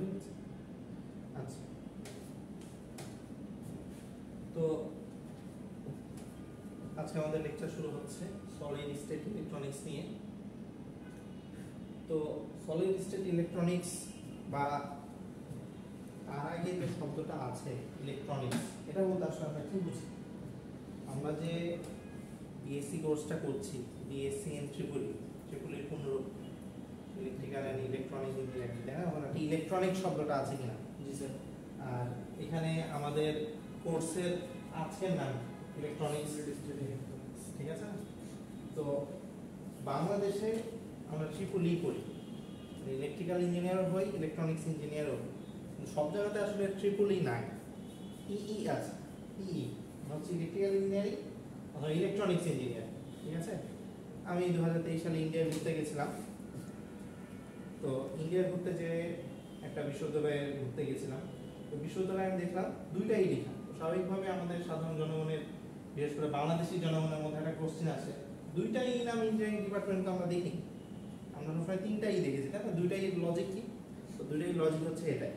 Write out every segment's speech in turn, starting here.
ঠিক আছে। আচ্ছা, তো আজকে আমাদের লেকচার শুরু হচ্ছে সলিড স্টেট ইলেকট্রনিক্স নিয়ে। তো সলিড স্টেট ইলেকট্রনিক্স বা তার আগে যে শব্দটা আছে ইলেকট্রনিক্স, এটা বলতে আসলে আমরা কি বুঝি? আমরা যে বিএসসি কোর্সটা করছি, বিএসসি ইন ট্রিপল পুনরূপ ইলেকট্রিক্যাল অ্যান্ড ইলেকট্রনিক্স ইঞ্জিনিয়ারিং, তাই না? মানে ইলেকট্রনিক শব্দটা আছে কিনা? জি স্যার। আর এখানে আমাদের কোর্সের আজকের নাম ইলেকট্রনিক্স, ঠিক আছে। তো বাংলাদেশে আমরা ট্রিপল ই করি, ইলেকট্রিক্যাল ইঞ্জিনিয়ারও হই, ইলেকট্রনিক্স ইঞ্জিনিয়ারও হই, কিন্তু সব জায়গাতে আসলে ট্রিপল ই নাই, ইই আছে। ইই হচ্ছে ইলেকট্রিক্যাল ইঞ্জিনিয়ারিং অথবা ইলেকট্রনিক্স ইঞ্জিনিয়ারিং, ঠিক আছে। আমি 2023 সালে ইন্ডিয়া ঘুরতে গেছিলাম। তো ইন্ডিয়া ঘুরতে যে একটা বিশ্ববিদ্যালয়ে ঘুরতে গেছিলাম, তো বিশ্ববিদ্যালয়ে আমি দেখলাম দুইটাই লেখা। স্বাভাবিকভাবে আমাদের সাধারণ জনগণের, বিশেষ করে বাংলাদেশি জনগণের মধ্যে একটা কোশ্চেন আসে, দুইটাই নাম ইঞ্জিনিয়ারিং ডিপার্টমেন্ট তো আমরা দেখি, আমরা প্রায় তিনটাই দেখেছি, তাই না? দুইটাই লজিক কি? তো দুইটাই লজিক হচ্ছে এটাই,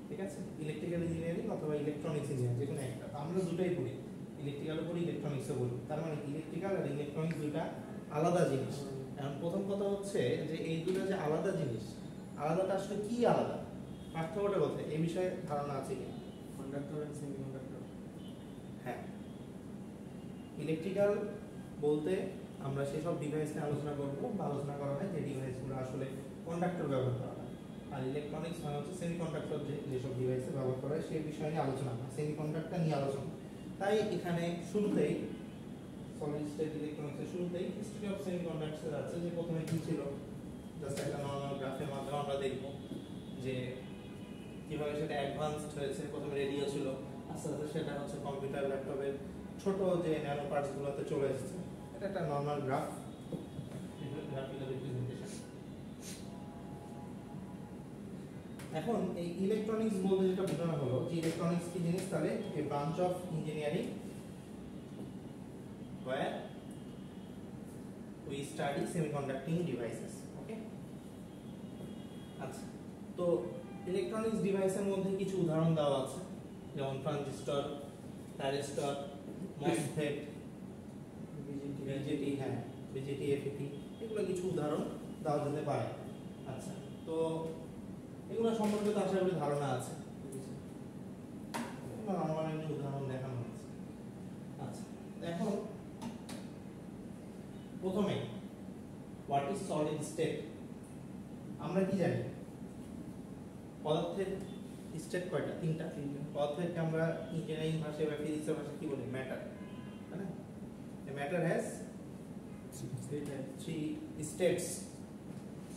ঠিক আছে। ইলেকট্রিক্যাল ইঞ্জিনিয়ারিং অথবা ইলেকট্রনিক্স ইঞ্জিনিয়ারিং, যে কোনো একটা। আমরা দুটাই পড়ি, ইলেকট্রিক্যালও পড়ি, ইলেকট্রনিক্সও পড়ি। তার মানে ইলেকট্রিক্যাল আর ইলেকট্রনিক্স দুইটা আলাদা জিনিস। এখন প্রথম কথা হচ্ছে যে এই দুটো যে আলাদা জিনিস, আলাদাটা আসলে কি আলাদা, পার্থক্যটা কোথায়, এই বিষয়ে ধারণা আছে কি? Conductor and semiconductor. হ্যাঁ, ইলেকট্রিক্যাল বলতে আমরা সেসব ডিভাইস নিয়ে আলোচনা করবো বা আলোচনা করা হয় যে ডিভাইসগুলো আসলে কন্ডাক্টর ব্যবহার করা হয়। আর ইলেকট্রনিক্স মানে হচ্ছে সেমিকন্ডাক্টর, যেসব ডিভাইসে ব্যবহার করা হয় সেই বিষয় নিয়ে আলোচনা হয়, সেমিকন্ডাক্টর নিয়ে আলোচনা। তাই এখানে শুরুতেই সলিড স্টেট ইলেকট্রনিক্সের শুরুতেই হিস্ট্রি অফ সেমিকন্ডাক্টর আছে, যে প্রথমে কি ছিল জাস্ট একটা নরমাল গ্রাফের মাধ্যমে আমরা দেখব যে কিভাবে সেটা অ্যাডভান্সড হয়েছে। প্রথমে রেডিও ছিল, আস্তে আস্তে সেটা হচ্ছে কম্পিউটার, ল্যাপটপের ছোট যে ন্যানো পার্টসগুলোতে চলে এসেছে। এটা একটা নরমাল গ্রাফ, গ্রাফিক্যাল রিপ্রেজেন্টেশন। এখন এই ইলেকট্রনিক্স বলতে যেটা বোঝানো হলো যে ইলেকট্রনিক্স কি জিনিস, তাহলে এ branch of engineering where we study semiconducting devices. Okay, আচ্ছা, তো ইলেকট্রনিক্স ডিভাইসের মধ্যে কিছু উদাহরণ দেওয়া আছে, যেমন ট্রানজিস্টর, থাইরিস্টর, মসফেট, বিজেটি, হ্যাঁ বিজেটি, এফইটি, এগুলো কিছু উদাহরণ দেওয়া যেতে পারে। আচ্ছা, তো এগুলো সম্পর্কে তো আশা করি ধারণা আছে, আমার এমনি উদাহরণ দেখানো হয়েছে। আচ্ছা, এখন প্রথমে হোয়াট ইজ সলিড স্টেট। আমরা কি জানি পদার্থের স্টেট কয়টা? তিনটা। পদার্থকে আমরা ইঞ্জিনিয়ারিং ভাষায় বা ফিজিক্সের ভাষায় কি বলি? ম্যাটার, তাই না? Matter has three states: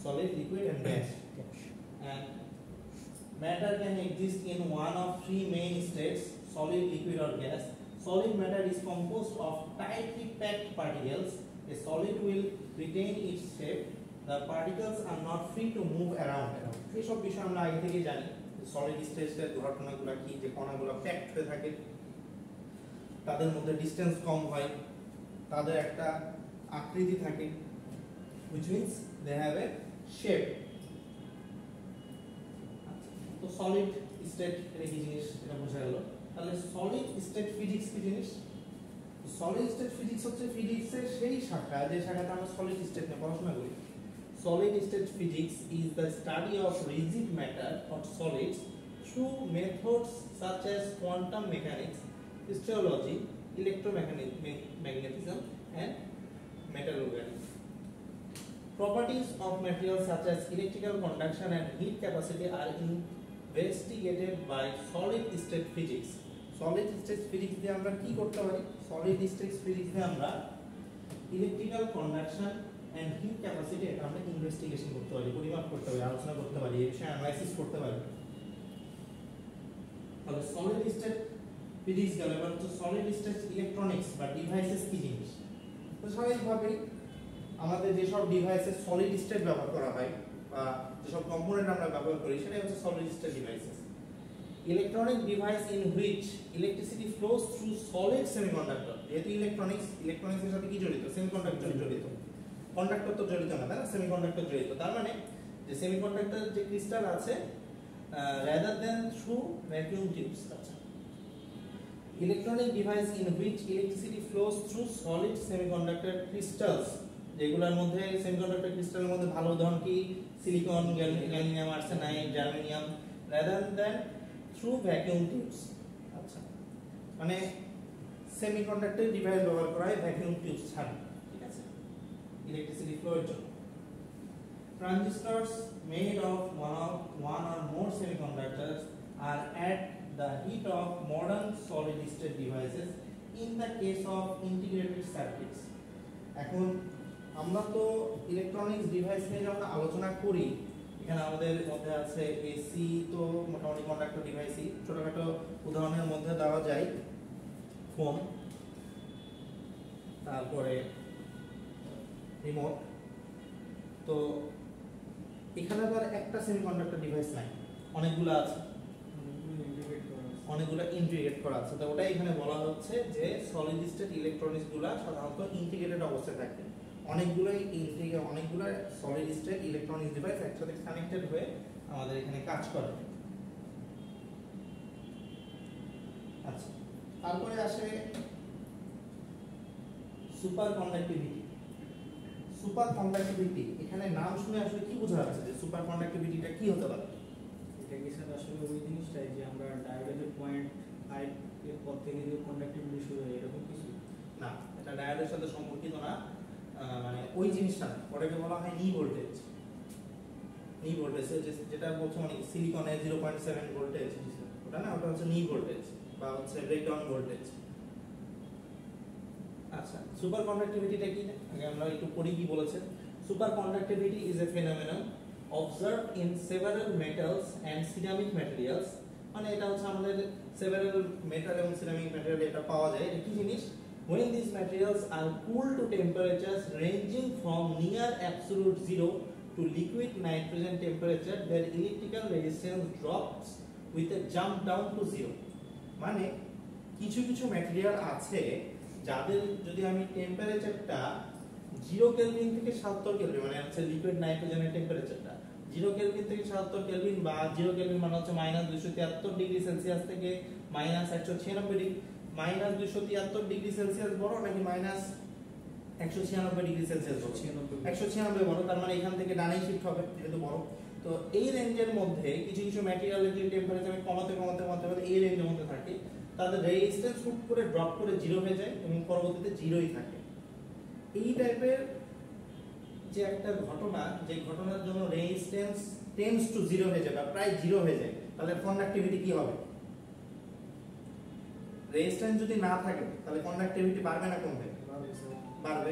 solid, liquid and gas. And matter can exist in one of three main states: solid, liquid or gas. Solid matter is composed of tightly packed particles. A solid will retain its shape. The particles are not free to move around. এই সব বিষয় আমরা আগে থেকে জানি। Solid স্টেটের ঘটনাগুলো কি, যে কণাগুলো প্যাকড হয়ে থাকে, তাদের মধ্যে ডিসটেন্স কম হয়, তাদের একটা আকৃতি থাকে, which means they have a shape. তো সলিড স্টেট এর কি জিনিস এটা বোঝা গেল। তাহলে সলিড স্টেট ফিজিক্স কি জিনিস? সলিড স্টেট ফিজিক্স হচ্ছে ফিজিক্সের সেই শাখা যে শাখাতে আমরা সলিড স্টেট নিয়ে পড়াশোনা করি। Solid state physics is the study of rigid matter or solids through methods such as quantum mechanics, crystallography, electromagnetism and metallurgy. Properties of materials such as electrical conduction and heat capacity are investigated by solid state physics. Solid state physics দিয়ে আমরা কি করতে পারি? Solid state physics দিয়ে আমরা electrical conduction and heat capacity এটা আমরা investigation করতে পারি, পরিমাপ করতে পারি, আলোচনা করতে পারি, এই বিষয়ে অ্যানালাইসিস করতে পারি। তাহলে সলিড স্টেট ফিজিক্স গেল, এবার হচ্ছে সলিড স্টেট ইলেকট্রনিক্স বা ডিভাইসেস কি জিনিস। তো স্বাভাবিকভাবেই আমাদের যেসব ডিভাইসে সলিড স্টেট ব্যবহার করা হয় বা যেসব কম্পোনেন্ট আমরা ব্যবহার করি সেটাই হচ্ছে solid state devices. Electronic device in which electricity flows through solid semiconductor. যেহেতু ইলেকট্রনিক্সের সাথে কি জড়িত? সেমিকন্ডাক্টর জড়িত, কন্ডাক্টর তো জড়িত না, তাই না? সেমিকন্ডাক্টর জড়িত। তার মানে যে সেমিকন্ডাক্টর যে ক্রিস্টাল আছে rather than through vacuum tubes. Electronic device in which electricity flows through solid semiconductor crystals, যেগুলোর মধ্যে সেমিকন্ডাক্টর ক্রিস্টালের মধ্যে ভালো উদাহরণ কি silicon, gallium arsenide, germanium, rather than through vacuum tubes. আচ্ছা, মানে সেমিকন্ডাক্টর ডিভাইস ব্যবহার করা হয় ভ্যাকুয়াম টিউবস ছাড়া, ঠিক আছে, ইলেকট্রিসিটি ফ্লো এর জন্য। Transistors made of one or more semiconductors are at the heat of modern solid state devices in the case of integrated circuits. এখন আমরা তো ইলেকট্রনিক্স ডিভাইস নিয়ে যখন আলোচনা করি, এখানে আমাদের মধ্যে আছে এসি, তো মোটামুটি কন্ডাক্টর ডিভাইসই। ছোটখাটো উদাহরণের মধ্যে দেওয়া যায় ফোন, তারপরে রিমোট। তো এখানে তো আর একটা সেমিকন্ডাক্টর ডিভাইস নাই, অনেকগুলো আছে, অনেকগুলো ইন্টিগ্রেট করা আছে। তো ওটাই এখানে বলা হচ্ছে যে সলিড স্টেট ইলেকট্রনিক্স গুলা সাধারণত ইন্টিগ্রেটেড অবস্থায় থাকে। অনেকগুলো সলিড স্টেট ইলেকট্রনিক্স ডিভাইস একসাথে কানেক্টেড হয়ে আমাদের এখানে কাজ করে। আচ্ছা, তারপরে আসে সুপার কন্ডাক্টিভিটি। সুপার কন্ডাক্টিভিটি, এখানে নাম শুনে আসলে কি বোঝা যাচ্ছে যে সুপার কন্ডাক্টিভিটিটা কি হতে পারে? এটা কি স্যার আসলে ওই জিনিসটাই যে আমরা ডায়োডের পয়েন্ট 5 এর পর থেকে যে কন্ডাক্টিভিটি শুরু হয় এরকম কিছু না, এটা ডায়োডের সাথে সম্পর্কিত না। মানে ওই জিনিসটা না, ওটাকে বলা হয় নি ভোল্টেজ। নি ভোল্টেজ যেটা বলছো মানে সিলিকনে 0.7 ভোল্টেজ, ওটা না, ওটা হচ্ছে নি ভোল্টেজ বা হচ্ছে ব্রেকডাউন ভোল্টেজ। আচ্ছা, সুপার কন্ডাক্টিভিটিটা কি? আগে আমরা একটু পড়ি কি বলেছে। Super conductivity is a phenomenon observed in several metals and ceramic materials, মানে এটা হচ্ছে আমাদের several metal এবং ceramic material এটা পাওয়া যায়। এটা কি জিনিস? When these materials are cooled to temperatures ranging from near absolute zero to liquid nitrogen temperature, their electrical resistance drops with a jump down to zero. মানে কিছু কিছু ম্যাটেরিয়াল আছে যাদের যদি আমি টেম্পারেচারটা 0 কেলভিন থেকে 77 কেলভিন, মানে হচ্ছে লিকুইড নাইট্রোজেনের টেম্পারেচারটা 0 কেলভিন থেকে 77 কেলভিন, বা 0 কেলভিন মানে হচ্ছে -273 ডিগ্রি সেলসিয়াস থেকে -196 ডিগ্রি, -273 ডিগ্রি সেলসিয়াস বড় নাকি -196 ডিগ্রি সেলসিয়াস বড়? 196 বড়, তার মানে এখান থেকে ডানে শিফট হবে, যেহেতু বড়। তো এই রেঞ্জের মধ্যে কিছু কিছু ম্যাটেরিয়ালের যে টেম্পারেচার কমাতে এই রেঞ্জের মধ্যে থাকে, তাদের রেজিস্ট্যান্স হুট করে ড্রপ করে 0 হয়ে যায় এবং পরবর্তীতে 0ই থাকে। এই টাইপের যে একটা ঘটনা, যে ঘটনার জন্য রেজিস্ট্যান্স টেন্ডস টু 0 হয়ে যায় বা প্রায় 0 হয়ে যায়, তাহলে কন্ডাক্টিভিটি কি হবে? রেজিস্ট্যান্স যদি না থাকে তাহলে কন্ডাক্টিভিটি বাড়বে না কমবে? বাড়বে,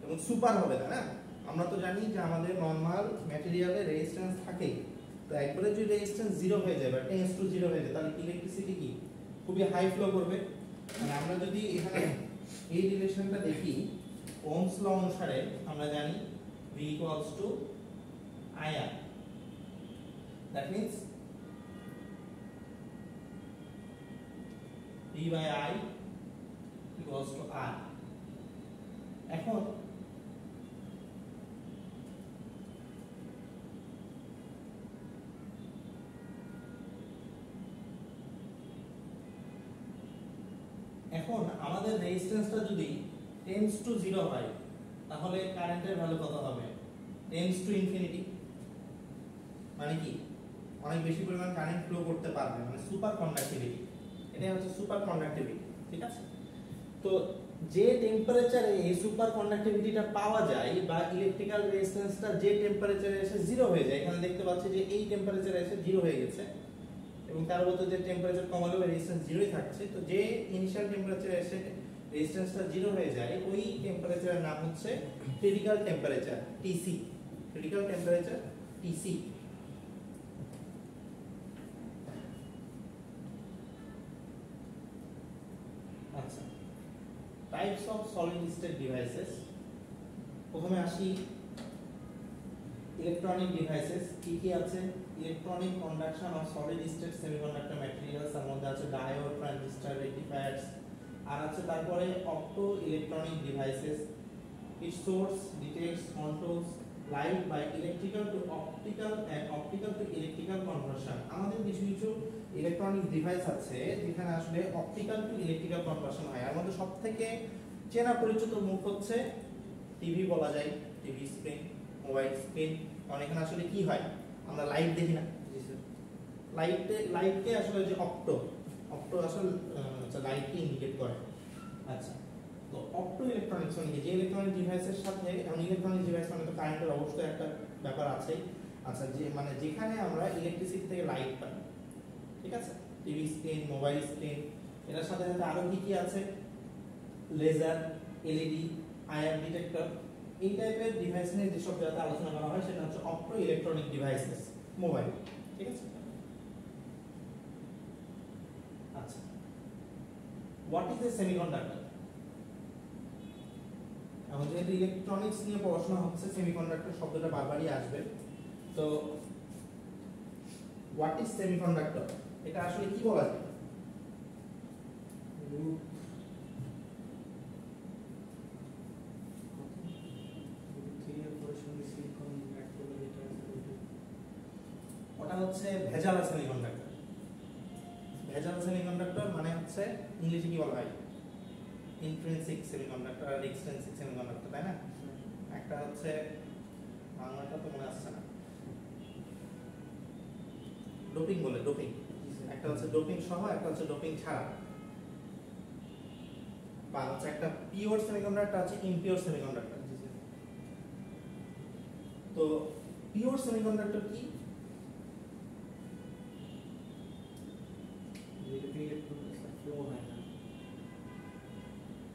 এবং সুপার হবে, তাই না? আমরা তো জানি যে আমাদের নরমাল ম্যাটেরিয়ালে রেজিস্ট্যান্স থাকে, তো একবারে যদি রেজিস্ট্যান্স 0 হয়ে যায় বা টেন্ডস টু 0 হয়ে যায়, তাহলে ইলেকট্রিসিটি কি খুবই হাই ফ্লো করবে। মানে আমরা যদি এখানে এই রিলেশনটা দেখি, ওহমস ল অনুসারে আমরা জানি V equals to IR. That means V by I equals to R. এখন আমাদের রেজিস্ট্যান্সটা যদি টেন্ডস টু 0 হয়, তাহলে কারেন্টের ভ্যালু কত হবে? Tends to infinity. মানে কি অনেক বেশি পরিমাণ কারেন্ট ফ্লো করতে পারবে, মানে সুপার কন্ডাক্টিভিটি। এটাই হচ্ছে সুপার কন্ডাক্টিভিটি, ঠিক আছে? তো যে টেম্পারেচারে এই সুপার কন্ডাক্টিভিটিটা পাওয়া যায় বা ইলেকট্রিক্যাল রেজিস্ট্যান্সটা যে টেম্পারেচারে এসে 0 হয়ে যায়, এখানে দেখতে পাচ্ছি যে এই টেম্পারেচারে এসে 0 হয়ে গেছে এবং তার মধ্যে যে টেম্পারেচার কমালেও রেজিস্ট্যান্স 0ই থাকছে। তো যে ইনিশিয়াল টেম্পারেচারে এসে রেজিস্ট্যান্সটা 0 হয়ে যায়, ওই টেম্পারেচারের নাম হচ্ছে critical temperature, TC. Critical temperature TC. আচ্ছা, types of solid state devices. প্রথমে আসি ইলেকট্রনিক ডিভাইসেস কি কি আছে। Electronic conduction of solid state semiconductor materials, এর মধ্যে আছে ডায়োড, ট্রানজিস্টর, রেকটিফায়ার্স। আর আছে তারপরে optoelectronic devices, it source, detects, controls light by electrical to optical and optical to electrical conversion. আমাদের কিছু কিছু ইলেকট্রনিক ডিভাইস আছে যেখানে আসলে অপটিক্যাল টু ইলেকট্রিক্যাল কনভার্সন হয়। এর মধ্যে সবথেকে চেনা পরিচিত মুখ হচ্ছে টিভি বলা যায়, টিভি স্ক্রিন, মোবাইল স্ক্রিন। কারণ এখানে আসলে কি হয়, আমরা লাইট দেখি না। জি স্যার। লাইটকে আসলে যে অপটো আসলে লাইটকে ইন্ডিকেট করে। আচ্ছা, তো অপটো ইলেকট্রনিক্স মানে কি? যে ইলেকট্রনিক ডিভাইসের সাথে, এখন ইলেকট্রনিক ডিভাইস মানে তো কারেন্টের অবশ্যই একটা ব্যাপার আছে। আচ্ছা, যে মানে যেখানে আমরা ইলেকট্রিসিটি থেকে লাইট পাই, ঠিক আছে, টিভি স্ক্রিন, মোবাইল স্ক্রিন, এটার সাথে সাথে আরো কি কি আছে, লেজার, এলইডি, আইআর ডিটেক্টর, এই টাইপের ডিভাইস নিয়ে যেসব জায়গাতে আলোচনা করা হয় সেটা হচ্ছে অপটো ইলেকট্রনিক ডিভাইসেস, মোবাইল, ঠিক আছে। আচ্ছা, হোয়াট ইজ এ সেমিকন্ডাক্টর? এখন যেহেতু ইলেকট্রনিক্স নিয়ে পড়াশোনা হচ্ছে, সেমিকন্ডাক্টর শব্দটা বারবারই আসবে। তো হোয়াট ইজ সেমিকন্ডাক্টর, এটা আসলে কি বলা যায়? ওটা হচ্ছে ভেজাল সেমিকন্ডাক্টর। ভেজাল সেমিকন্ডাক্টর মানে হচ্ছে ইংলিশে কি বলা হয়, ইন্ট্রিনসিক সেমিকন্ডাক্টর আর এক্সট্রিনসিক সেমিকন্ডাক্টর, তাই না? একটা হচ্ছে, বাংলাটা তো মনে আসছে না, ডোপিং বলে, ডোপিং। একটা হচ্ছে ডোপিং সহ, একটা হচ্ছে ডোপিং ছাড়া। বা হচ্ছে একটা পিওর সেমিকন্ডাক্টর আছে, ইমপিওর সেমিকন্ডাক্টর। তো পিওর সেমিকন্ডাক্টর কি?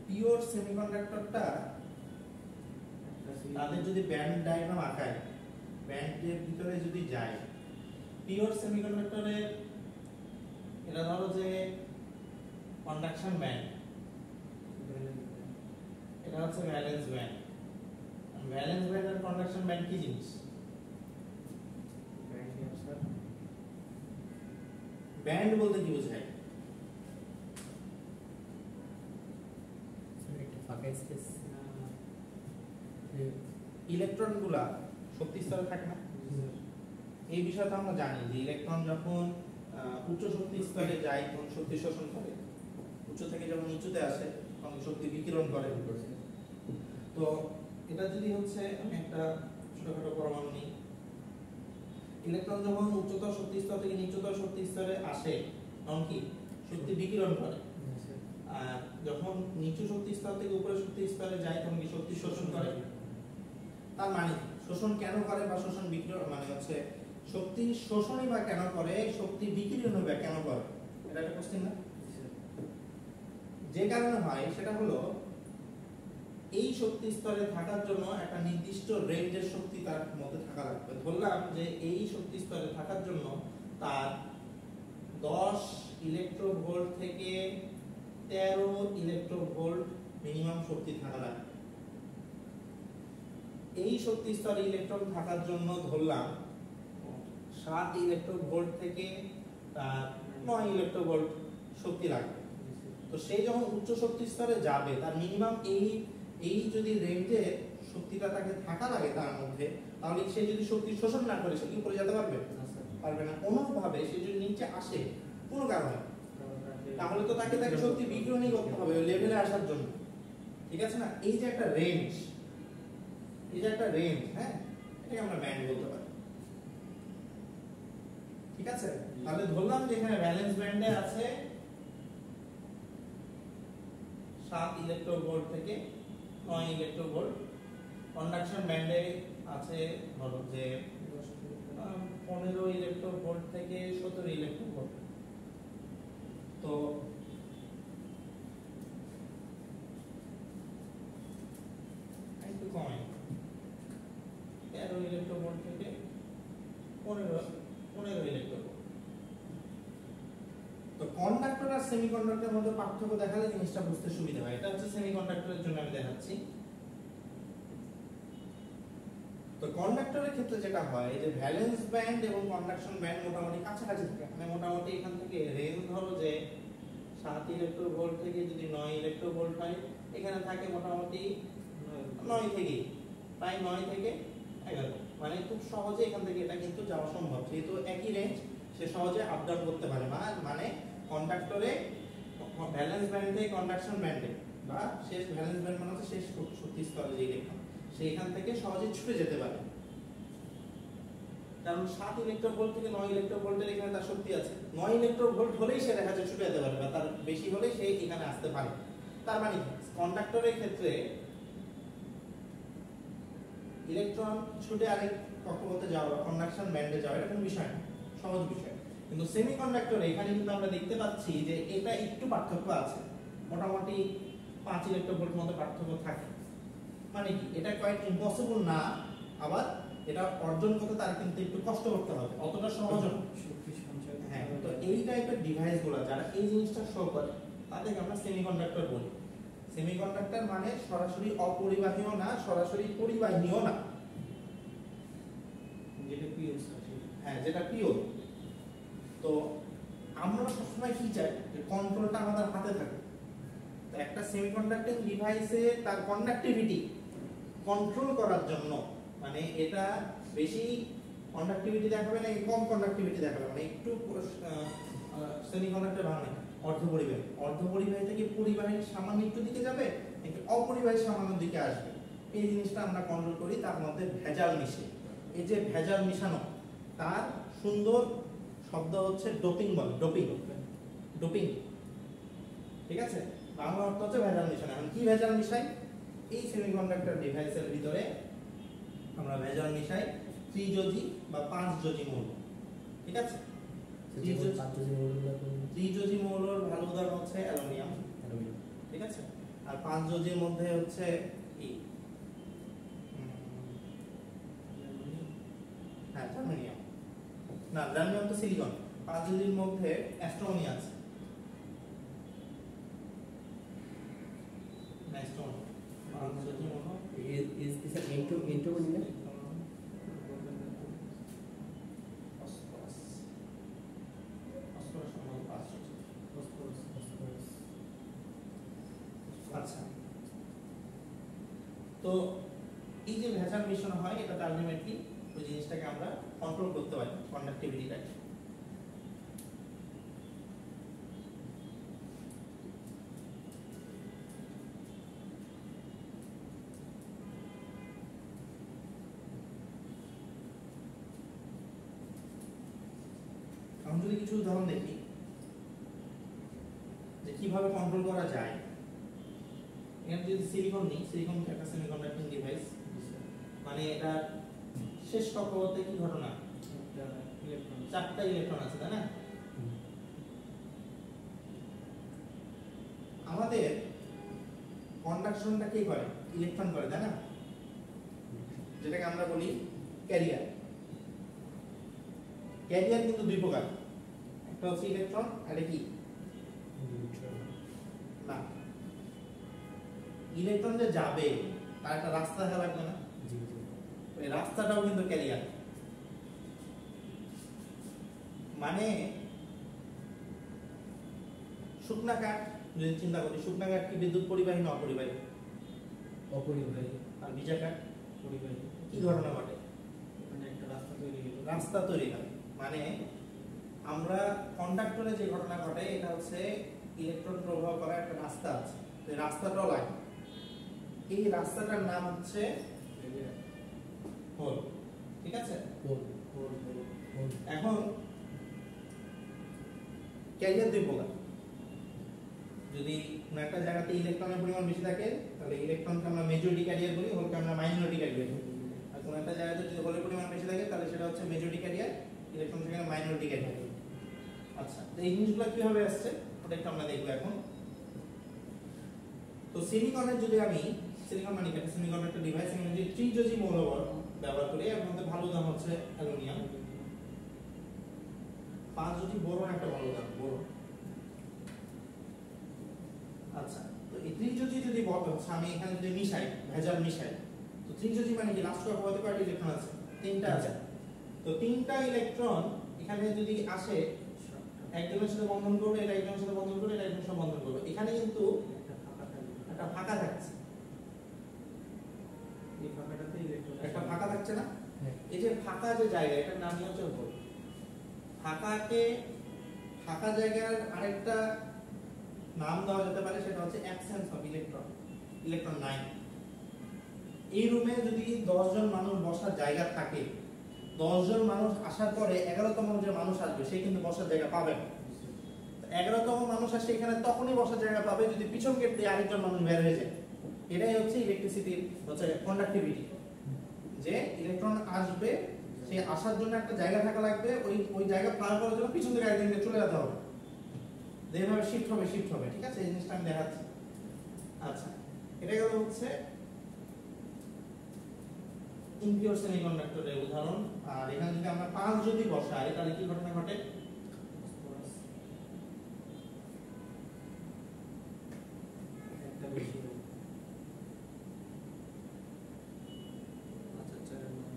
পিওর সেমিকন্ডাক্টরটা তাদের যদি ব্যান্ড ডায়াগ্রাম আঁকায়, ব্যান্ডের ভিতরে যদি যায়, পিওর সেমিকন্ডাক্টরে এটা ধরো যে কন্ডাকশন ব্যান্ড, এটা হচ্ছে ভ্যালেন্স ব্যান্ড। ভ্যালেন্স ব্যান্ড আর কন্ডাকশন ব্যান্ড কি জিনিস? ব্যান্ড বলতে কি বোঝায়? ইলেকট্রনগুলা শক্তি স্তরে থাকে না? এই বিষয়টা আমরা জানি যে ইলেকট্রন যখন উচ্চ শক্তি স্তরে যায় তখন শক্তি শোষণ করে, উচ্চ থেকে যখন নিচুতে আসে তখন শক্তি বিকিরণ করে। তো এটা যদি হচ্ছে, আমি একটা ছোটখাটো পরমাণু নিই, ইলেকট্রন যখন উচ্চতর শক্তি স্তর থেকে নিচুতর শক্তি স্তরে আসে তখন কি শক্তি বিকিরণ করে, আর যখন নিচু শক্তি স্তর থেকে উপরের শক্তি স্তরে যায় তখন কি শক্তি শোষণ করে। তার মানে শোষণ কেন করে বা শোষণ বিকিরণ মানে হচ্ছে শক্তি শোষণই বা কেন করে, শক্তি বিকিরণ বা কেন করে, এটা একটা কোশ্চেন না? যে কারণে হয় সেটা হলো এই শক্তি স্তরে থাকার জন্য একটা নির্দিষ্ট রেঞ্জের শক্তি তার মধ্যে থাকা লাগবে। ধরলাম যে এই শক্তি স্তরে থাকার জন্য তার 10 ইলেকট্রোভোল্ট থেকে 13 ইলেকট্রোভোল্ট মিনিমাম শক্তি থাকা লাগবে। এই শক্তি স্তরে ইলেকট্রন থাকার জন্য ধরলাম 7 ইলেকট্রোভোল্ট থেকে 9 ইলেকট্রোভোল্ট শক্তি লাগবে। তো সে যখন উচ্চ শক্তি স্তরে যাবে তার মিনিমাম এই যদি রেঞ্জে শক্তিটা তাকে থাকা লাগে তার মধ্যে, তাহলে সে যদি শক্তি শোষণ না করে সে কি উপরে যেতে পারবে? পারবে না। অনুরূপভাবে সে যদি নিচে আসে কোনো কারণে, তাহলে তো তাকে শক্তি বিকিরণই করতে হবে ওই লেভেলে আসার জন্য, ঠিক আছে না? এই যে একটা রেঞ্জ, হ্যাঁ, এটাকে আমরা ব্যান্ড বলতে পারি, ঠিক আছে? তাহলে ধরলাম যে এখানে ভ্যালেন্স ব্যান্ডে আছে 7 ইলেকট্রোভোল্ট থেকে 9 ইলেকট্রোভোল্ট, কন্ডাকশন ব্যান্ডে আছে ধরো যে 15 ইলেকট্রোভোল্ট থেকে 17 ইলেকট্রোভোল্ট। তো একটু কমে 13 ইলেকট্রোভোল্ট থেকে 15 ইলেকট্রোভোল্ট। তো কন্ডাক্টর আর সেমিকন্ডাক্টরের মধ্যে পার্থক্য দেখালে জিনিসটা বুঝতে সুবিধা হয়। এটা হচ্ছে সেমিকন্ডাক্টরের জন্য আমি দেখাচ্ছি। তো কন্ডাক্টরের ক্ষেত্রে যেটা হয় যে ভ্যালেন্স ব্যান্ড এবং কন্ডাকশন ব্যান্ড মোটামুটি কাছাকাছি থাকে, মানে মোটামুটি এখান থেকে রেঞ্জ ধরো যে 7 ইলেকট্রোভোল্ট থেকে যদি 9 ইলেকট্রোভোল্ট হয়, এখানে থাকে মোটামুটি 9 থেকে প্রায় 9 থেকে 11, মানে খুব সহজে এখান থেকে এটা কিন্তু যাওয়া সম্ভব, যেহেতু একই রেঞ্জ সে সহজে আপ ডাউন করতে পারে, মানে কন্ডাক্টরে ভ্যালেন্স ব্যান্ড থেকে কন্ডাকশন ব্যান্ডে বা শেষ ভ্যালেন্স ব্যান্ড মানে হচ্ছে শেষ শক্তি স্তরে যে ইলেকট্রন, সেইখান থেকে সহজে ছুটে যেতে পারে। কারণ 7 ইলেকট্রোভোল্ট থেকে 9 ইলেকট্রোভোল্টের এখানে তার শক্তি আছে, 9 ইলেকট্রোভোল্ট হলেই সে দেখা যায় ছুটে যেতে পারে, বা তার বেশি হলে সে এখানে আসতে পারে। তার মানে কন্ডাক্টরের ক্ষেত্রে ইলেকট্রন ছুটে আরেক কক্ষপথে যাওয়া বা কন্ডাকশন ব্যান্ডে যাওয়া এটা কোনো বিষয় না, সহজ বিষয়। কিন্তু সেমিকন্ডাক্টরে এখানে কিন্তু আমরা দেখতে পাচ্ছি যে এটা একটু পার্থক্য আছে, মোটামুটি 5 ইলেকট্রোভোল্ট মতো পার্থক্য থাকে। মানে কি এটা কোয়াইট ইম্পসিবল না, আবার এটা অর্জন করতে তার কিন্তু একটু কষ্ট করতে হবে, অতটা সহজ না। শক্তি সঞ্চয়। হ্যাঁ, তো এই টাইপের ডিভাইসগুলো যারা এই জিনিসটা শো করে তাদেরকে আমরা সেমিকন্ডাক্টর বলি। সেমিকন্ডাক্টর মানে সরাসরি অপরিবাহীও না, সরাসরি পরিবাহীও না, যেটা পিওর সার্কিট। হ্যাঁ যেটা পিওর। তো আমরা সবসময় কি চাই যে কন্ট্রোলটা আমাদের হাতে থাকে। তো একটা সেমিকন্ডাক্টিং ডিভাইসে তার কন্ডাক্টিভিটি কন্ট্রোল করার জন্য, মানে এটা বেশি কন্ডাক্টিভিটি দেখাবে না কম কন্ডাক্টিভিটি দেখাবে, মানে একটু সেমিকন্ডাক্টর ভাঙে অর্ধপরিবাহী, অর্ধপরিবাহী থেকে পরিবাহী সামান্য একটু দিকে যাবে নাকি অপরিবাহী সামান্য দিকে আসবে, এই জিনিসটা আমরা কন্ট্রোল করি। তার মধ্যে ভেজাল মিশে, এই যে ভেজাল মিশানো তার সুন্দর শব্দ হচ্ছে ডোপিং বলে, ডোপিং ডোপিং, ঠিক আছে, বাংলা অর্থ হচ্ছে ভেজাল মিশানো। এখন কি ভেজাল মিশাই? এই সেমিকন্ডাক্টর ডিভাইসের ভিতরে আমরা ভেজাল মিশাই ত্রিযোজি বা 5 যোজি মৌল, ঠিক আছে। ত্রিযোজি মৌলর ভালো উদাহরণ হচ্ছে অ্যালুমিনিয়াম, ঠিক আছে। আর 5 যোজির মধ্যে হচ্ছে কি? হ্যাঁ জার্মেনিয়াম, না জার্মেনিয়াম তো সিলিকন। 5 যোজির মধ্যে অ্যাস্ট্রোনি আছে, অ্যাস্ট্রোনি 5 যোজি মৌল is antimony না? আচ্ছা, তো এই যে ভেজাল মিশ্রণ হয় এটা আলটিমেটলি ওই জিনিসটাকে আমরা কন্ট্রোল করতে পারি, কন্ডাক্টিভিটিটাকে। আমি যদি কিছু উদাহরণ দেখি যে কিভাবে কন্ট্রোল করা যায়। এখানে যদি সিলিকন নিই, সিলিকন একটা সেমিকন্ডাক্টিং ডিভাইস, মানে এটা শেষ কক্ষপথে কি ঘটনা? চারটা ইলেকট্রন আছে, তাই না? আমাদের কন্ডাকশনটা কি করে? ইলেকট্রন করে, তাই না? যেটাকে আমরা বলি ক্যারিয়ার। ক্যারিয়ার কিন্তু দুই প্রকার, একটা হচ্ছে ইলেকট্রন আর কি না, ইলেকট্রন যে যাবে তার একটা রাস্তা থাকা লাগবে না, ওই রাস্তাটাও কিন্তু ক্যারিয়ার। মানে শুকনা কাঠ যদি চিন্তা করি, শুকনা কাঠ কি বিদ্যুৎ পরিবাহী না অপরিবাহী? অপরিবাহী। আর ভিজা কাঠ পরিবাহী। কি ঘটনা ঘটে? মানে একটা রাস্তা তৈরি হলো, রাস্তা তৈরি হয়। মানে আমরা কন্ডাক্টরে যে ঘটনা ঘটে এটা হচ্ছে ইলেকট্রন প্রবাহ করার একটা রাস্তা আছে, এই রাস্তাটাও লাগে। এই রাস্তাটার নাম হচ্ছে হোল, ঠিক আছে। এখন ক্যারিয়ার দুই প্রকার, যদি কোনো একটা জায়গাতে ইলেকট্রনের পরিমাণ বেশি থাকে তাহলে ইলেকট্রনকে আমরা মেজরিটি ক্যারিয়ার বলি, হোলকে আমরা মাইনরিটি ক্যারিয়ার বলি। আর কোনো একটা জায়গাতে যদি হোলের পরিমাণ বেশি থাকে তাহলে সেটা হচ্ছে মেজরিটি ক্যারিয়ার, ইলেকট্রন সেখানে মাইনরিটি ক্যারিয়ার। আচ্ছা, তো এই জিনিসগুলো কিভাবে আসছে ওটা একটু আমরা দেখবো এখন। তো সিলিকনের যদি আমি সিলিকন মানে একটা সেমিকন্ডাক্টর ডিভাইস, এখানে যদি ত্রিযোজি মৌল ব্যবহার করি, এর মধ্যে ভালো উদাহরণ হচ্ছে অ্যালুমিনিয়াম। 5 যোজি বোরন একটা ভালো উদাহরণ, বোরন। আচ্ছা, তো এই ত্রিযোজি যদি আমি এখানে যদি মিশাই, ভেজাল মিশাই, তো ত্রিযোজি মানে কি লাস্ট কক্ষপথে কয়টা ইলেকট্রন আছে? 3টা আছে। তো 3টা ইলেকট্রন এখানে যদি আসে, একজনের সাথে বন্ধন করবে, এটা একজনের সাথে বন্ধন করবে, এটা একজনের সাথে বন্ধন করবে, এখানে কিন্তু একটা ফাঁকা থাকছে, এই ফাঁকাটাতে ইলেকট্রন একটা ফাঁকা থাকে থাকছে না? হ্যাঁ। এই যে ফাঁকা যে জায়গা, এটার নামই হচ্ছে হোল। ফাঁকা জায়গার আরেকটা নাম দেওয়া যেতে পারে, সেটা হচ্ছে অ্যাবসেন্স অফ ইলেকট্রন, ইলেকট্রন নাই। এই রুমে যদি 10 জন মানুষ বসার জায়গা থাকে, 10 জন মানুষ আসার পরে 11তম যে মানুষ আসবে সে কিন্তু বসার জায়গা পাবে না। 11তম মানুষ আসে এখানে তখনই বসার জায়গা পাবে যদি পিছন গেট দিয়ে আরেকজন মানুষ বের হয়ে যায়। এটাই হচ্ছে ইলেকট্রিসিটির হচ্ছে কন্ডাক্টিভিটি, যে ইলেকট্রন আসবে, সে আসার জন্য একটা জায়গা থাকা লাগবে, ওই জায়গা পার করার জন্য পিছন থেকে আরেকজন চলে যেতে হবে, যেভাবে শিফট হবে। ঠিক আছে, এই জিনিসটা আমি দেখাচ্ছি। আচ্ছা, এটা গেল হচ্ছে ইমপিওর সেমিকন্ডাক্টরের উদাহরণ। আর এখানে যদি আমরা 5 যদি বসাই তাহলে কি ঘটনা ঘটে? একটা বেশি হবে। আচ্ছা, 4 এর মান।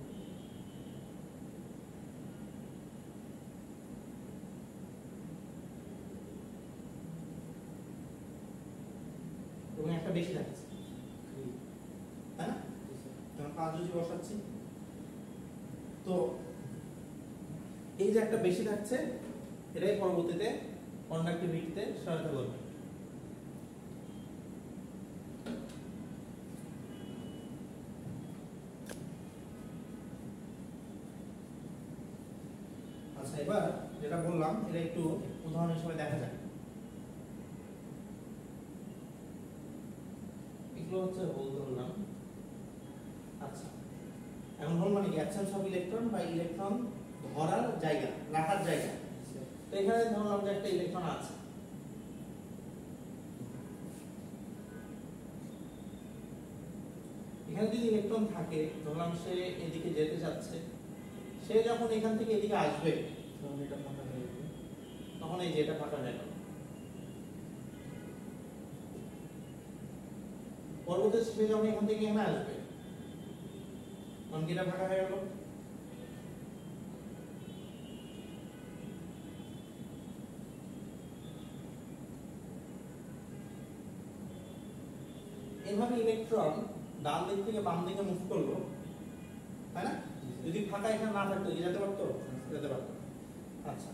এবং একটা বেশি থাকছে, 3 তাই না? কারণ 5 যদি বসাচ্ছি, তো এই যে একটা বেশি থাকছে, এটাই পরবর্তীতে কন্ডাক্টিভিটিতে সহায়তা করবে। আচ্ছা, এবার যেটা বললাম এটা একটু উদাহরণ হিসেবে দেখা যায়। এগুলো হচ্ছে হোল ধরলাম। আচ্ছা, এখন হোল মানে কি? অ্যাবসেন্স অফ ইলেকট্রন বা ইলেকট্রন ধরার জায়গা, রাখার জায়গা। তো এখানে ধরলাম যে একটা ইলেকট্রন আছে, এখানে যদি ইলেকট্রন থাকে, ধরলাম সে এদিকে যেতে চাচ্ছে, সে যখন এখান থেকে এদিকে আসবে তখন এটা ফাঁকা হয়ে যাবে। তখন এই যে এটা ফাঁকা হয়ে গেল। পরবর্তীতে সে যখন এখান থেকে এখানে আসবে তখন কি এটা ফাঁকা হয়ে গেল? এভাবে ইলেকট্রন ডান দিক থেকে বাম দিকে মুভ করলো, তাই না? যদি ফাঁকা এখানে না থাকতো কি যেতে পারতো? যেতে পারতো। আচ্ছা,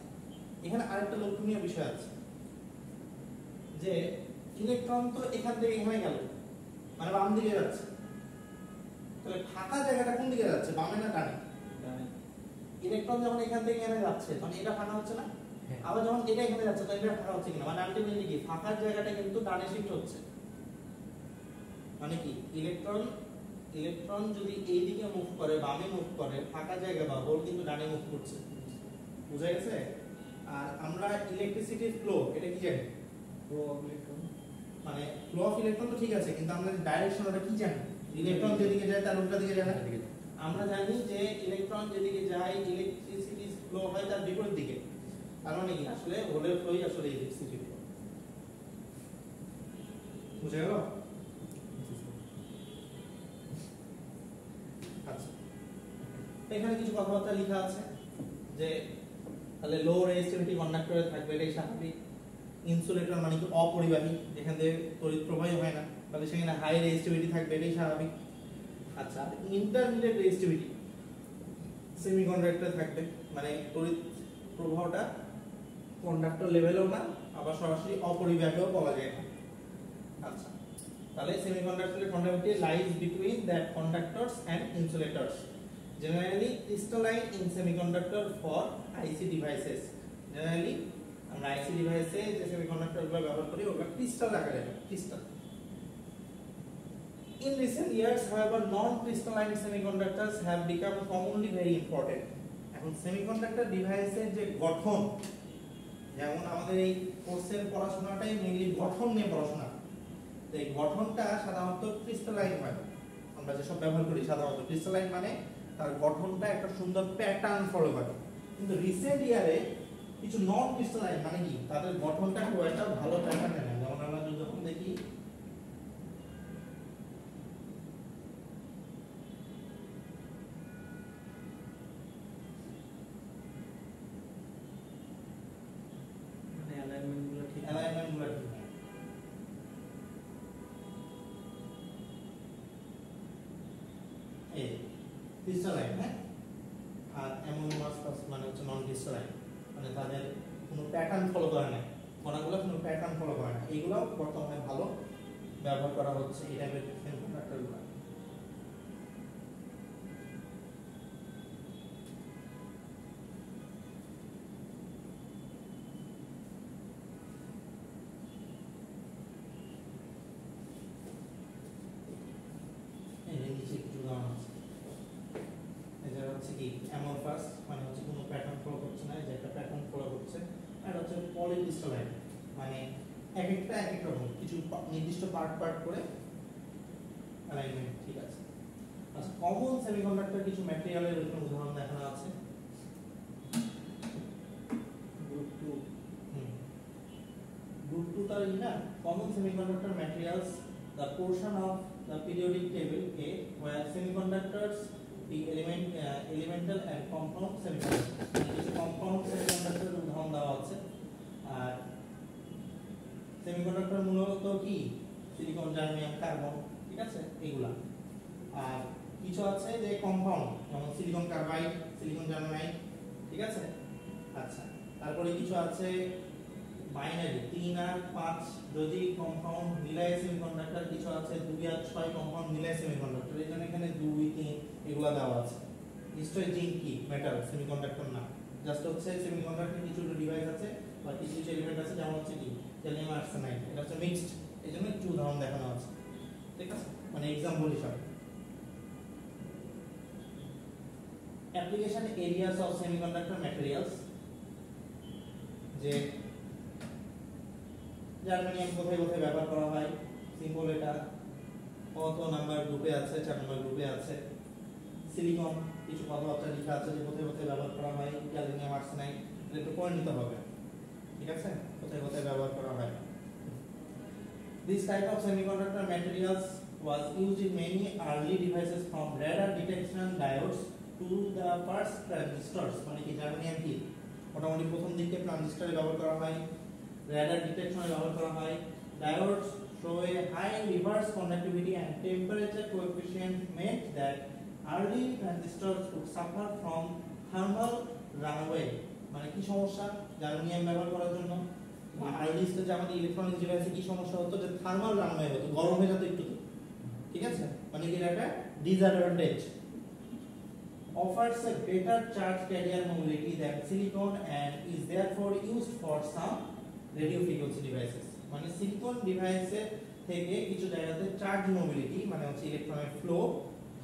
এখানে আরেকটা লক্ষণীয় বিষয় আছে, যে ইলেকট্রন তো এখান থেকে এখানে গেল, মানে বাম দিকে যাচ্ছে, তাহলে ফাঁকা জায়গাটা কোন দিকে যাচ্ছে, বামে না ডানে? ডানে। ইলেকট্রন যখন এখান থেকে এখানে যাচ্ছে তখন এটা ফাঁকা হচ্ছে না? হ্যাঁ। আবার যখন এটা এখানে যাচ্ছে তখন এটা ফাঁকা হচ্ছে কিনা? মানে আলটিমেটলি কি ফাঁকা জায়গাটা কিন্তু ডানে শিফট হচ্ছে। মানে কি ইলেকট্রন যদি এই দিকে মুভ করে, বামে মুভ করে, ফাঁকা জায়গা বা হোল কিন্তু ডানে মুভ করছে। বুঝা গেছে? আর আমরা ইলেকট্রিসিটির ফ্লো এটা কি জানি? ফ্লো অফ ইলেকট্রন, মানে ফ্লো অফ ইলেকট্রন তো ঠিক আছে, কিন্তু আমরা ডাইরেকশন ওটা কি জানি? ইলেকট্রন যেদিকে যায় তার উল্টা দিকে যায় না? আমরা জানি যে ইলেকট্রন যেদিকে যায় ইলেকট্রিসিটি ফ্লো হয় তার বিপরীত দিকে। তার মানে কি আসলে হোলের ফ্লোই আসলে ইলেকট্রিসিটি ফ্লো। বুঝা গেল? আচ্ছা, এখানে কিছু কথাবার্তা লেখা আছে যে তাহলে লো রেজিস্টিভিটি কন্ডাক্টরে থাকবে, এটাই স্বাভাবিক। ইনসুলেটর মানে কি অপরিবাহী, যেখান দিয়ে তড়িৎ প্রবাহী হয় না, তাহলে সেখানে হাই রেজিস্টিভিটি থাকবে, এটাই স্বাভাবিক। আচ্ছা, ইন্টারমিডিয়েট রেজিস্টিভিটি সেমিকন্ডাক্টরে থাকবে, মানে তড়িৎ প্রবাহটা কন্ডাক্টর লেভেলেও না, আবার সরাসরি অপরিবাহীও বলা যায় না। আচ্ছা, তাহলে সেমিকন্ডাক্টরের conductivity lies between that conductors and insulators, generally crystalline in semiconductor for IC devices. Generally আমরা আইসি ডিভাইসে যে সেমিকন্ডাক্টরগুলো ব্যবহার করি ওগুলো ক্রিস্টাল আকারে হয়, crystal. In recent years, however, non-crystalline semiconductors have become commonly very important. এখন সেমিকন্ডাক্টর ডিভাইসের যে গঠন, যেমন আমাদের এই কোর্সের পড়াশোনাটাই মেইনলি গঠন নিয়ে পড়াশোনা, তো এই গঠনটা সাধারণত ক্রিস্টালাইন হয়। আমরা যেসব ব্যবহার করি সাধারণত ক্রিস্টালাইন মানে তার গঠনটা একটা সুন্দর প্যাটার্ন ফলো করে। কিন্তু রিসেন্ট ইয়ারে কিছু নন ক্রিস্টালাইন মানে কি তাদের গঠনটা খুব একটা ভালো প্যাটার্নে নেয়। যেমন আমরা যখন দেখি মানে অ্যালাইনমেন্টগুলো ঠিক আছে। অ্যালাইনমেন্টগুলো ঠিক নেই। এই ক্রিস্টালাইন, হ্যাঁ, আর অ্যামোনিমাস মানে হচ্ছে নন ক্রিস্টালাইন, মানে তাদের কোনো প্যাটার্ন ফলো করে না, কণাগুলো কোনো প্যাটার্ন ফলো করে না। এইগুলো বর্তমানে ভালো ব্যবহার করা হচ্ছে এই টাইপের সেমিকন্ডাক্টরগুলো। অ্যামরফাস মানে হচ্ছে কোনো প্যাটার্ন ফলো করছে না, যে একটা প্যাটার্ন ফলো করছে। আর হচ্ছে পলিক্রিস্টালাইন মানে এক একটা এক এক রকম কিছু নির্দিষ্ট পার্ট পার্ট করে অ্যালাইনমেন্ট ঠিক আছে। আচ্ছা, কমন সেমিকন্ডাক্টর কিছু ম্যাটেরিয়ালের উদাহরণ দেখানো আছে। গ্রুপ 2 গ্রুপ 2 তার না common semiconductor materials the portion of the periodic table A where semiconductors the elemental and compound semiconductors কিছু compound semiconductor উদাহরণ দেওয়া আছে। আর সেমিকন্ডাক্টর মূলত কি সিলিকন, জার্মেনিয়াম, কার্বন, ঠিক আছে এগুলা। আর কিছু আছে যে কম্পাউন্ড যেমন সিলিকন কার্বাইড, সিলিকন জার্মেনাইট, ঠিক আছে। আচ্ছা, তারপরে কিছু আছে বাইনারি 3 আর 5 যদি কম্পাউন্ড মিলায় সেমিকন্ডাক্টর, কিছু আছে 2 আর 6 কম্পাউন্ড মিলায় সেমিকন্ডাক্টর। এই জন্য এখানে 2 3 এগুলা দেওয়া আছে। নিশ্চয়ই জিঙ্ক কি মেটাল, সেমিকন্ডাক্টর না, জাস্ট হচ্ছে সেমিকন্ডাক্টর কিছু ডিভাইস আছে বা কিছু কিছু এলিমেন্ট আছে যেমন হচ্ছে কি গ্যালিয়াম আর্সেনাইড, এটা হচ্ছে মিক্সড, এই জন্য একটু উদাহরণ দেখানো আছে, ঠিক আছে, মানে एग्जांपल হিসাবে। Application areas of semiconductor materials, যে জার্মেনিয়াম কোথায় কোথায় ব্যবহার করা হয়, সিম্বল এটা কত নাম্বার গ্রুপে আছে, 4 নম্বর গ্রুপে আছে। সিলিকন কিছু কথাবার্তা লেখা আছে যে কোথায় কোথায় ব্যবহার করা হয়, গ্যালিয়াম আর্সেনাইড এটা একটু পড়ে নিতে হবে, ঠিক আছে, কোথায় কোথায় ব্যবহার করা হয়। This type of semiconductor materials was used in many early devices from radar detection diodes to the first transistors, মানে কি জার্মেনিয়াম কি মোটামুটি প্রথম দিকে ট্রানজিস্টরে ব্যবহার করা হয়, radar detection ব্যবহার করা হয়। Diodes show a high reverse conductivity and temperature coefficient meant that early transistors would suffer from thermal runaway, মানে কি সমস্যা জার্মেনিয়াম ব্যবহার করার জন্য আর্লি স্টেজে আমাদের ইলেকট্রনিক ডিভাইসে কি সমস্যা হতো, যে থার্মাল রানওয়ে হতো, গরম হয়ে যেত একটু, ঠিক আছে, মানে কি একটা disadvantage. offers a greater charge carrier mobility than silicon and is therefore used for some radio frequency devices, মানে সিলিকন ডিভাইসের থেকে কিছু জায়গাতে চার্জ মোবিলিটি মানে হচ্ছে ইলেকট্রনের ফ্লো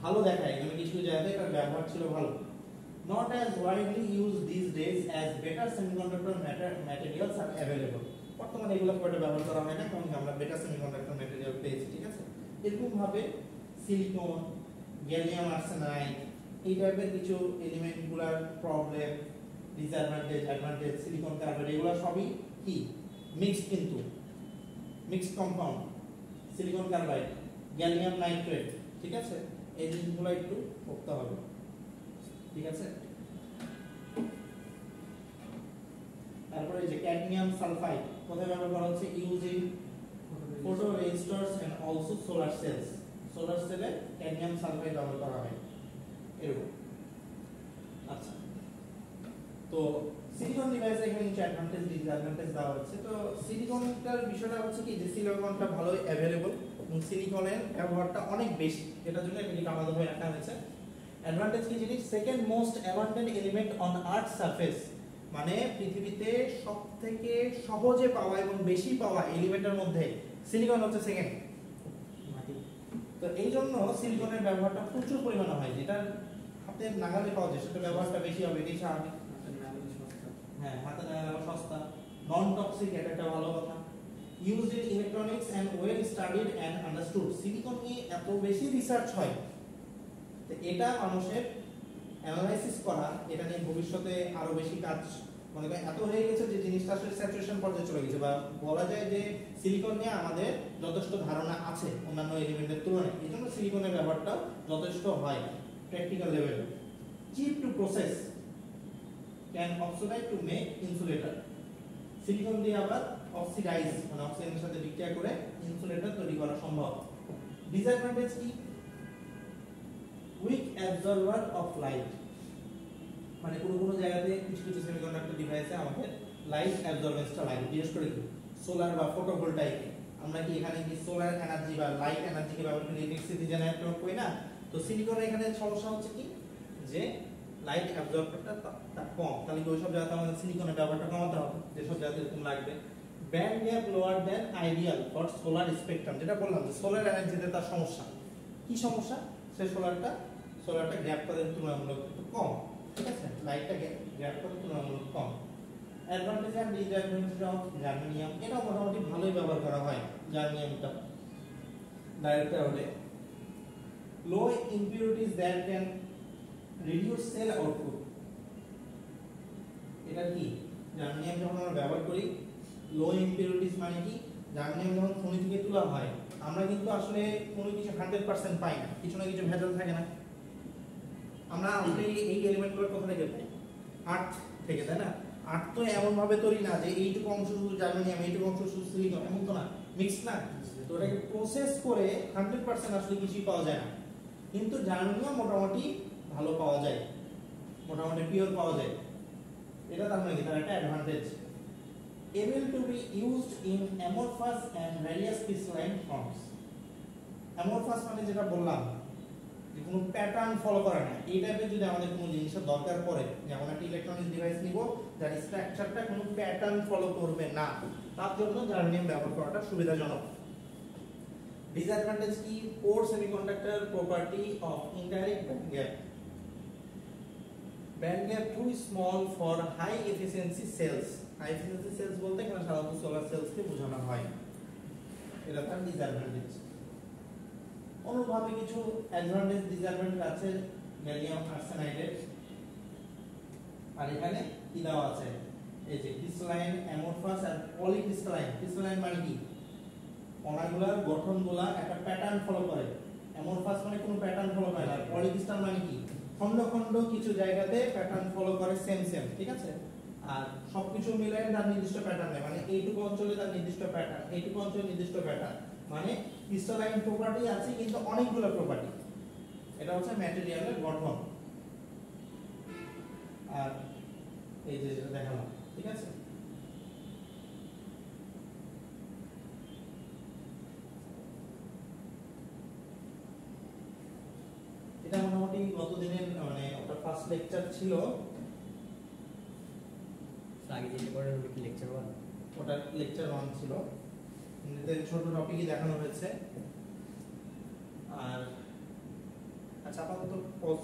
ভালো দেখায়, মানে কিছু জায়গাতে এর ব্যবহার ছিল ভালো। Not as widely used these days as better semiconductor materials are available, বর্তমানে এগুলো খুব একটা ব্যবহার করা হয় না কারণ আমরা বেটার সেমিকন্ডাক্টর ম্যাটেরিয়াল পেয়েছি, ঠিক আছে। এরকম ভাবে সিলিকন, গ্যালিয়াম আর্সেনাইড এই টাইপের কিছু এলিমেন্টগুলোর problem, disadvantage, advantage, silicon carbide এগুলো সবই কি মিক্সড, কিন্তু mixed compound, silicon carbide, gallium nitrate, ঠিক আছে, এই জিনিসগুলো একটু পড়তে হবে, ঠিক আছে। তারপরে যে ক্যাডমিয়াম সালফাইড কোথায় ব্যবহার করা হচ্ছে, using photo resistors and also solar cells, solar সেলে ক্যাডমিয়াম সালফাইড ব্যবহার করা হয় এরকম। আচ্ছা, তো সিলিকন ডিভাইসে এখানে কিছু অ্যাডভান্টেজ ডিসঅ্যাডভান্টেজ দেওয়া হচ্ছে। তো সিলিকনটার বিষয়টা হচ্ছে কি যে সিলিকনটা ভালোই অ্যাভেলেবল এবং সিলিকনের ব্যবহারটা অনেক বেশি, এটার জন্য এটাকে আলাদাভাবে রাখা হয়েছে। অ্যাডভান্টেজ কি জিনিস, second most abundant element on earth surface, মানে পৃথিবীতে সবথেকে সহজে পাওয়া এবং বেশি পাওয়া এলিমেন্টের মধ্যে সিলিকন হচ্ছে সেকেন্ড। তো এই জন্য সিলিকনের ব্যবহারটা প্রচুর পরিমাণে হয়, যেটা হাতের নাগালে পাওয়া যায় সেটা ব্যবহারটা বেশি হবে, এটাই স্বাভাবিক। হ্যাঁ, হাতে নাগালে সস্তা, নন টক্সিক, এটা একটা ভালো কথা। Used in electronics and well studied and understood, silicon নিয়ে এত বেশি রিসার্চ হয়, তো এটা মানুষের অ্যানালাইসিস করা, এটা নিয়ে ভবিষ্যতে আরো বেশি কাজ মনে করেন এত হয়ে গেছে যে জিনিসটা আসলে স্যাচুরেশন পর্যায়ে চলে গেছে, বা বলা যায় যে সিলিকন নিয়ে আমাদের যথেষ্ট ধারণা আছে অন্যান্য এলিমেন্টের তুলনায়, এই জন্য সিলিকনের ব্যবহারটা যথেষ্ট হয় প্র্যাকটিক্যাল লেভেলে। Chip to process, can oxidize to make insulator, silicon দিয়ে আবার অক্সিডাইজ মানে অক্সিজেনের সাথে বিক্রিয়া করে ইনসুলেটর তৈরি করা সম্ভব। ডিসঅ্যাডভান্টেজ কি, উইক অ্যাবজর্বার অফ লাইট, মানে কোনো জায়গাতে কিছু কিছু সেমিকন্ডাক্টর ডিভাইসে আমাদের লাইট অ্যাবজর্বেন্সটা লাগে, বিশেষ করে কি সোলার বা ফটোভোল্টাইক। আমরা কি এখানে কি সোলার এনার্জি বা লাইট এনার্জিকে ব্যবহার করে ইলেকট্রিসিটি জেনারেট করি না? তো সিলিকনের এখানে সমস্যা হচ্ছে কি যে লাইট অ্যাবজর্বারটা তার কম, তাহলে কি ওইসব জায়গাতে আমাদের সিলিকনের ব্যবহারটা কমাতে হবে, যেসব জায়গাতে এরকম লাগবে। Band gap lower then ideal for solar spectrum, যেটা বললাম যে সোলার এনার্জিতে তার সমস্যা। কি সমস্যা? সে সোলারটা গ্যাপ করে তুলনামূলক একটু কম, ঠিক আছে, লাইটটা গ্যাপ করে তুলনামূলক কম। Advantage and disadvantage of germanium, এটা মোটামুটি ভালোই ব্যবহার করা হয় জার্মেনিয়ামটা ডায়োডটা হলে। Low impurities that can reduce cell output, এটা কি জার্মেনিয়াম যখন আমরা ব্যবহার করি, লো ইম্পিউরিটিজ মানে কি জার্মেনিয়াম যখন খনি থেকে তোলা হয় আমরা কিন্তু আসলে কোনো কিছু 100% পাই না, কিছু না কিছু ভেজাল থাকে না। আমরা এই এলিমেন্টগুলো কোথা থেকে পাই? আর্থ থেকে, তাই না? আর্থ তো এমন ভাবে তৈরি না যে এইটুকু অংশ শুধু জার্মেনিয়াম, এইটুকু অংশ শুধু সিলিকন, এমন তো না, মিক্স না। তো এটাকে প্রসেস করে 100% আসলে কিছুই পাওয়া যায় না, কিন্তু জার্মেনিয়াম মোটামুটি ভালো পাওয়া যায়, মোটামুটি পিওর পাওয়া যায়। এটা তার মানে কি, তার একটা advantage. able to be used in amorphous and various crystalline forms. amorphous মানে যেটা বললাম যে কোনো প্যাটার্ন ফলো করে না, এই টাইপের যদি আমাদের কোনো জিনিসের দরকার পড়ে, যেমন একটা ইলেকট্রনিক ডিভাইস নিব যার স্ট্রাকচারটা কোনো প্যাটার্ন ফলো করবে না, তার জন্য জার্মেনিয়াম ব্যবহার করাটা সুবিধাজনক। ডিসঅ্যাডভান্টেজ কি? Poor semiconductor property of indirect band gap, band gap too small for high efficiency cells. High efficiency cells বলতে এখানে সাধারণত সোলার সেলসকে বোঝানো হয়, এটা তার ডিসঅ্যাডভান্টেজ। অনুভাবে কিছু অ্যাডভান্টেজ ডিসঅ্যাডভান্টেজ আছে গ্যালিয়াম আর্সেনাইডের। আর এখানে কি দেওয়া আছে, এই যে ক্রিস্টালাইন, অ্যামরফাস আর পলিক্রিস্টালাইন। ক্রিস্টালাইন মানে কি কণাগুলোর গঠনগুলা একটা প্যাটার্ন ফলো করে, অ্যামরফাস মানে কোনো প্যাটার্ন ফলো করে না, আর পলিক্রিস্টাল মানে কি খন্ড খন্ড কিছু জায়গাতে প্যাটার্ন ফলো করে সেম, ঠিক আছে। আর সবকিছু মিলে তার নির্দিষ্ট প্যাটার্ন নেই, মানে এইটুকু অঞ্চলে তার নির্দিষ্ট প্যাটার্ন, এইটুকু অঞ্চলে নির্দিষ্ট প্যাটার্ন, মানে ক্রিস্টালাইন প্রপার্টি আছে কিন্তু অনেকগুলো প্রপার্টি। এটা হচ্ছে ম্যাটেরিয়ালের গঠন। আর এই যে যেটা দেখালাম, ঠিক আছে। এটা মোটামুটি গত দিনের মানে ওটা ফার্স্ট লেকচার ছিল, আগে যেটা করেন ওটা কি লেকচার 1? ওটা লেকচার 1 ছিল, এতে ছোট টপিকই দেখানো হয়েছে। আর আচ্ছা আপাতত পজ